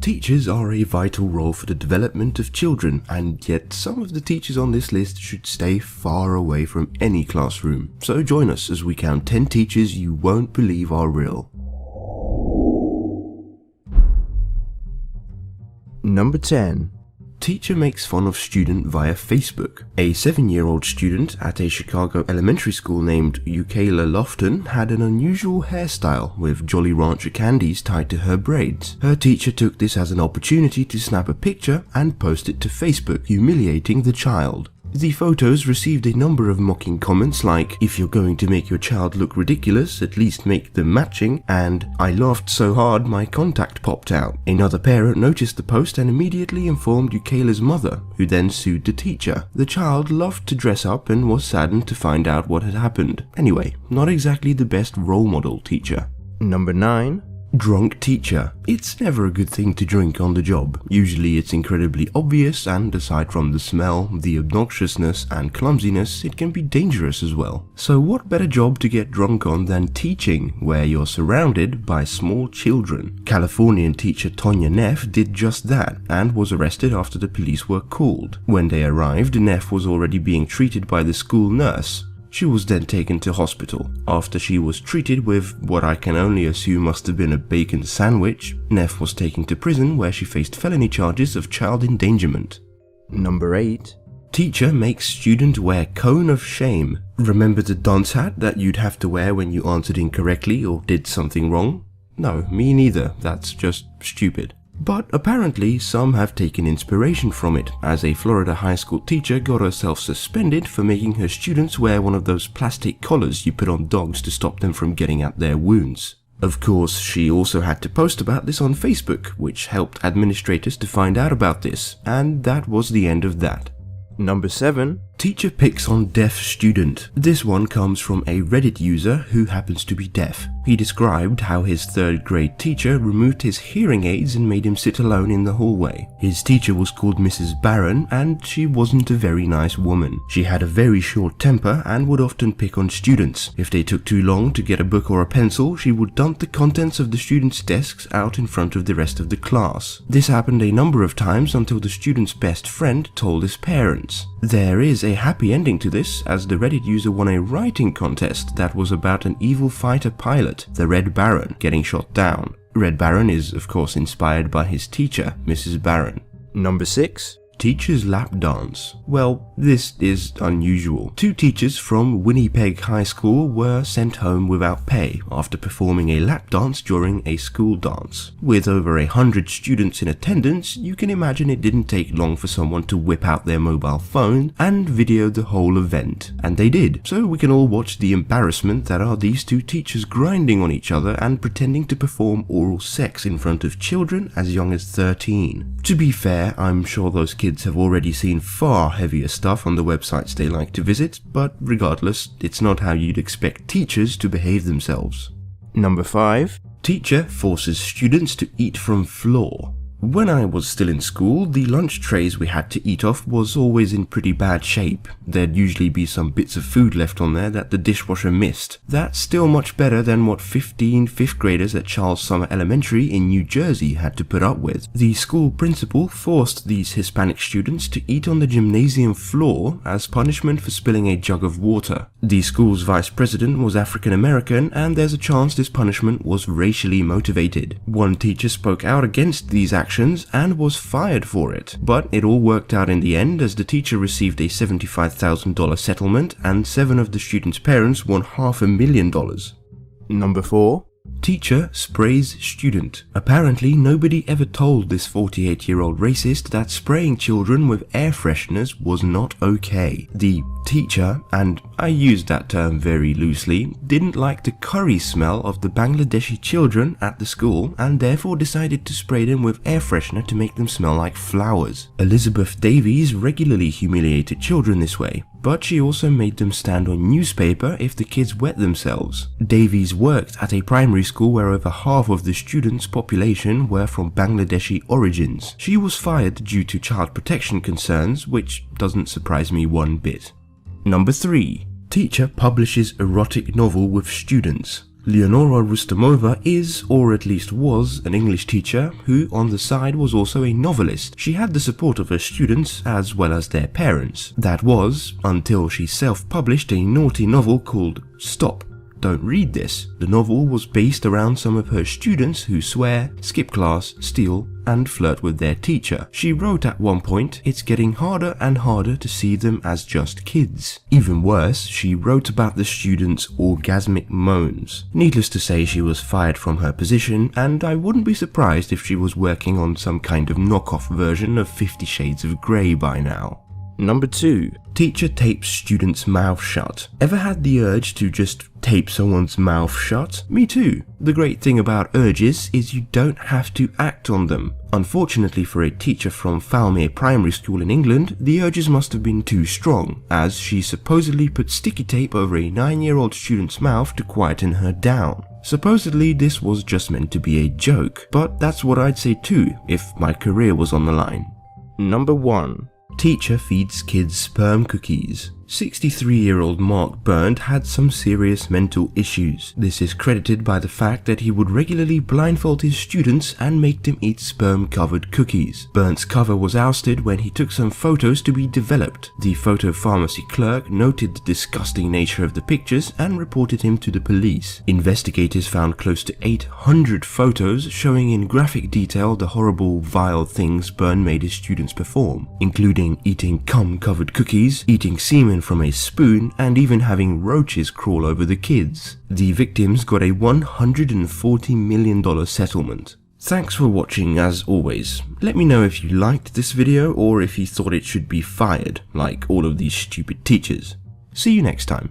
Teachers are a vital role for the development of children, and yet some of the teachers on this list should stay far away from any classroom. So join us as we count 10 teachers you won't believe are real. Number 10. Teacher makes fun of student via Facebook. A 7-year-old student at a Chicago elementary school named Ukayla Lofton had an unusual hairstyle with Jolly Rancher candies tied to her braids. Her teacher took this as an opportunity to snap a picture and post it to Facebook, humiliating the child. The photos received a number of mocking comments like, "If you're going to make your child look ridiculous, at least make them matching," and "I laughed so hard my contact popped out." Another parent noticed the post and immediately informed Ukayla's mother, who then sued the teacher. The child loved to dress up and was saddened to find out what had happened. Anyway, not exactly the best role model teacher. Number 9. Drunk teacher. It's never a good thing to drink on the job. Usually it's incredibly obvious, and aside from the smell, the obnoxiousness and clumsiness, it can be dangerous as well. So what better job to get drunk on than teaching, where you're surrounded by small children? Californian teacher Tonya Neff did just that and was arrested after the police were called. When they arrived, Neff was already being treated by the school nurse. She was then taken to hospital. After she was treated with what I can only assume must have been a bacon sandwich, Neff was taken to prison where she faced felony charges of child endangerment. Number 8. Teacher makes student wear cone of shame. Remember the dunce hat that you'd have to wear when you answered incorrectly or did something wrong? No, me neither. That's just stupid. But apparently some have taken inspiration from it, as a Florida high school teacher got herself suspended for making her students wear one of those plastic collars you put on dogs to stop them from getting at their wounds. Of course, she also had to post about this on Facebook, which helped administrators to find out about this, and that was the end of that. Number 7. Teacher picks on deaf student. This one comes from a Reddit user who happens to be deaf. He described how his 3rd grade teacher removed his hearing aids and made him sit alone in the hallway. His teacher was called Mrs. Barron, and she wasn't a very nice woman. She had a very short temper and would often pick on students. If they took too long to get a book or a pencil, she would dump the contents of the students' desks out in front of the rest of the class. This happened a number of times until the student's best friend told his parents. There is a happy ending to this, as the Reddit user won a writing contest that was about an evil fighter pilot, the Red Baron, getting shot down. Red Baron is of course inspired by his teacher, Mrs. Baron. Number 6. Teacher's lap dance. Well, this is unusual. 2 teachers from Winnipeg High School were sent home without pay after performing a lap dance during a school dance. With over 100 students in attendance, you can imagine it didn't take long for someone to whip out their mobile phone and video the whole event. And they did. So we can all watch the embarrassment that are these 2 teachers grinding on each other and pretending to perform oral sex in front of children as young as 13. To be fair, I'm sure those kids have already seen far heavier stuff on the websites they like to visit, but regardless, it's not how you'd expect teachers to behave themselves. Number 5. Teacher forces students to eat from floor. When I was still in school, the lunch trays we had to eat off was always in pretty bad shape. There'd usually be some bits of food left on there that the dishwasher missed. That's still much better than what 15 5th graders at Charles Summer Elementary in New Jersey had to put up with. The school principal forced these Hispanic students to eat on the gymnasium floor as punishment for spilling a jug of water. The school's vice president was African American, and there's a chance this punishment was racially motivated. One teacher spoke out against these actions and was fired for it, but it all worked out in the end, as the teacher received a $75,000 settlement and 7 of the students' parents won $500,000. Number 4. Teacher sprays student. Apparently nobody ever told this 48-year-old racist that spraying children with air fresheners was not okay. The teacher, and I use that term very loosely, didn't like the curry smell of the Bangladeshi children at the school and therefore decided to spray them with air freshener to make them smell like flowers. Elizabeth Davies regularly humiliated children this way, but she also made them stand on newspaper if the kids wet themselves. Davies worked at a primary school where over half of the students' population were from Bangladeshi origins. She was fired due to child protection concerns, which doesn't surprise me one bit. Number 3. Teacher publishes erotic novel with students. Leonora Rustamova is, or at least was, an English teacher who on the side was also a novelist. She had the support of her students as well as their parents. That was, until she self-published a naughty novel called Stop, Don't Read This. The novel was based around some of her students who swear, skip class, steal, and flirt with their teacher. She wrote at one point, "It's getting harder and harder to see them as just kids." Even worse, she wrote about the students' orgasmic moans. Needless to say, she was fired from her position, and I wouldn't be surprised if she was working on some kind of knockoff version of 50 Shades of Grey by now. Number 2. Teacher tapes student's mouth shut. Ever had the urge to just tape someone's mouth shut? Me too. The great thing about urges is you don't have to act on them. Unfortunately for a teacher from Falmere Primary School in England, the urges must have been too strong, as she supposedly put sticky tape over a 9-year-old student's mouth to quieten her down. Supposedly this was just meant to be a joke, but that's what I'd say too if my career was on the line. Number 1. Teacher feeds kids sperm cookies. 63-year-old Mark Burned had some serious mental issues. This is credited by the fact that he would regularly blindfold his students and make them eat sperm-covered cookies. Burned's cover was ousted when he took some photos to be developed. The photo pharmacy clerk noted the disgusting nature of the pictures and reported him to the police. Investigators found close to 800 photos showing in graphic detail the horrible, vile things Burned made his students perform, including eating cum-covered cookies, eating semen from a spoon, and even having roaches crawl over the kids. The victims got a $140 million settlement. Thanks for watching as always. Let me know if you liked this video or if you thought it should be fired, like all of these stupid teachers. See you next time.